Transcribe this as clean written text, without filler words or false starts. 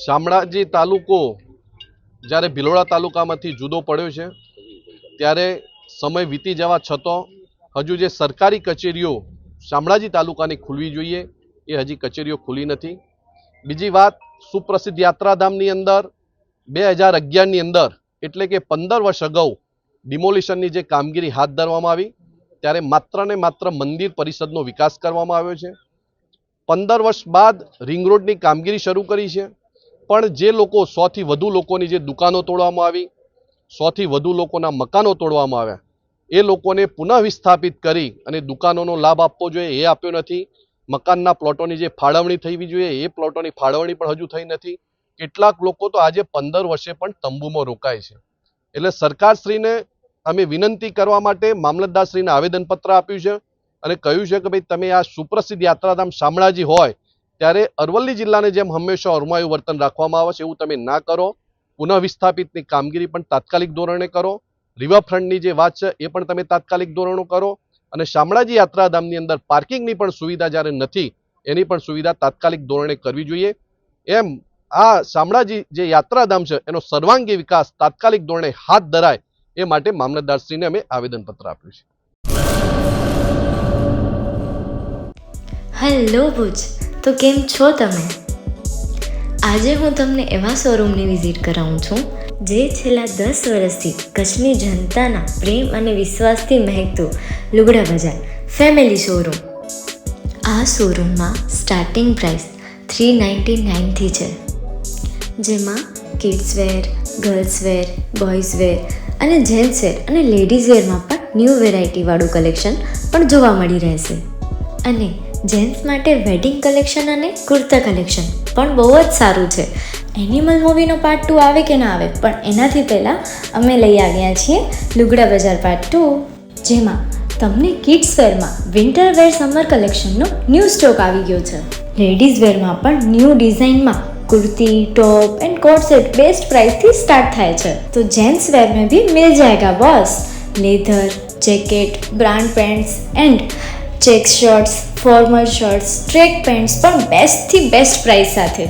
શામળાજી તાલુકો જ્યારે ભિલોડા તાલુકામાંથી જુદો પડ્યો છે ત્યારે સમય વીતી જવા છતાં હજુ જે સરકારી કચેરીઓ શામળાજી તાલુકાની ખુલવી જોઈએ એ હજી કચેરીઓ ખુલી નથી. બીજી વાત, સુપ્રસિદ્ધ યાત્રાધામની અંદર 2011ની અંદર એટલે કે 15 વર્ષ અગાઉ ડિમોલિશનની જે કામગીરી હાથ ધરવામાં આવી ત્યારે માત્ર ને માત્ર મંદિર પરિષદનો વિકાસ કરવામાં આવ્યો છે. 15 વર્ષ બાદ રિંગ રોડની કામગીરી શરૂ કરી છે, પણ જે લોકો 100 થી વધુ લોકોની જે દુકાનો તોડવામાં આવી, 100 થી વધુ લોકોના મકાનો તોડવામાં આવ્યા, એ લોકોને પુનઃ વિસ્થાપિત કરી અને દુકાનોનો લાભ આપવો જોઈએ એ આપ્યો નથી. મકાનના પ્લોટોની જે ફાળવણી થવી જોઈએ એ પ્લોટોની ફાળવણી પણ હજુ થઈ નથી. કેટલાક લોકો તો આજે 15 વર્ષે પણ તંબુમાં રોકાય છે. એટલે સરકારશ્રીને અમે વિનંતી કરવા માટે મામલતદારશ્રીને આવેદનપત્ર આપ્યું છે અને કહ્યું છે કે ભાઈ તમે આ સુપ્રસિદ્ધ યાત્રાધામ શામળાજી હોય ત્યારે અરવલ્લી જિલ્લાને જેમ હંમેશા અરમાયું વર્તન રાખવામાં આવે છે એવું તમે ના કરો. પુનઃ વિસ્થાપિતની કામગીરી પણ તાત્કાલિક ધોરણે કરો. રિવરફ્રન્ટની જે વાત છે એ પણ તમે તાત્કાલિક ધોરણો કરો અને શામળાજી યાત્રાધામની અંદર પાર્કિંગની પણ સુવિધા જ્યારે નથી એની પણ સુવિધા તાત્કાલિક ધોરણે કરવી જોઈએ. એમ આ શામળાજી જે યાત્રાધામ છે એનો સર્વાંગી વિકાસ તાત્કાલિક ધોરણે હાથ ધરાય એ માટે મામલતદારશ્રીને અમે આવેદનપત્ર આપ્યું છે. હેલો ભુજ, તો કેમ છો તમે? આજે હું તમને એવા શોરૂમની વિઝિટ કરાવું છું જે છેલ્લા 10 વર્ષથી કચ્છની જનતાના પ્રેમ અને વિશ્વાસથી મહેકતું લુગડા બજાર ફેમિલી શોરૂમ. આ શોરૂમમાં સ્ટાર્ટિંગ પ્રાઇસ 399થી છે, જેમાં kids wear, girls wear, boys wear અને જેન્ટ્સ વેર અને લેડીઝ વેરમાં પણ ન્યૂ વેરાયટીવાળું કલેક્શન પણ જોવા મળી રહેશે. અને જેન્ટ્સ માટે વેડિંગ કલેક્શન અને કુર્તા કલેક્શન પણ બહુ જ સારું છે. એનિમલ મૂવીનો પાર્ટ 2 આવે કે ના આવે, પણ એનાથી પહેલાં અમે લઈ આવ્યા છીએ લુગડા બજાર પાર્ટ 2, જેમાં તમને કિડ્સ વેરમાં વિન્ટર વેર સમર કલેક્શનનો ન્યૂ સ્ટોક આવી ગયો છે. લેડીઝ વેરમાં પણ ન્યૂ ડિઝાઇનમાં kurti, top and coat set best price थी स्टार्ट थाय छे. तो जेंट्स वेर में भी मिल जाएगा boss. Leather, jacket, brand pants and check shirts, formal shirts, track pants पर बेस्ट थी बेस्ट प्राइस साथे.